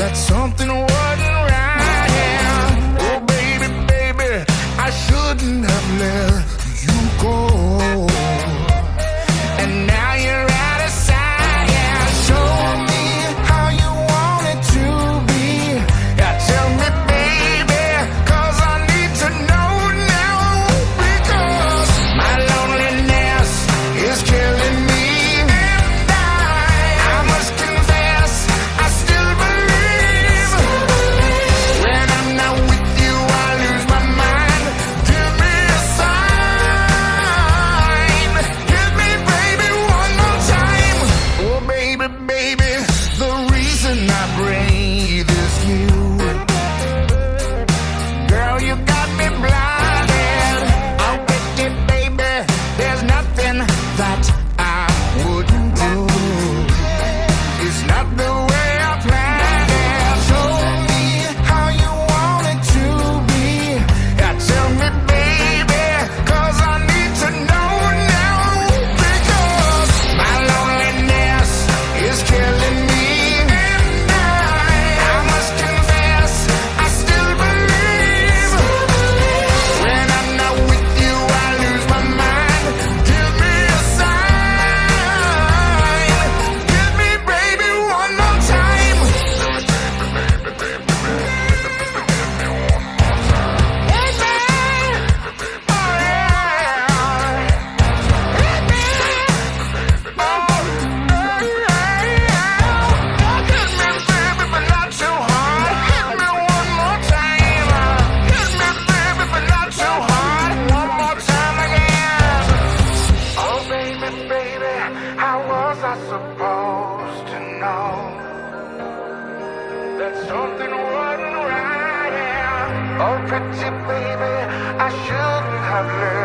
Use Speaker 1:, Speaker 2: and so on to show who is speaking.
Speaker 1: that something wasn't right. Yeah. Oh, baby, baby, I shouldn't have let you go. And now you're out of sight. Yeah, show me how you want it to be. Yeah, tell me, baby, 'cause I need to know now. Because my loneliness is killing me. And I must confess, I still believe. When I'm not with you, I lose my mind. Give me a sign. Give me, baby, one more time. Oh, baby, baby, the reason I breathe is you. Girl, you got me blinded. Oh, pity, baby, there's nothing that I wouldn't do. It's not the way I planned it. Show me how you want it to be. Yeah, tell me, baby, 'cause I need to know now. Because my loneliness is killing me. And I must confess, I still believe. When I'm not with you, I lose my mind. Give me a sign. Give me, baby, one more time. Supposed to know that something wasn't right. Yeah. Oh, pretty baby, I shouldn't have let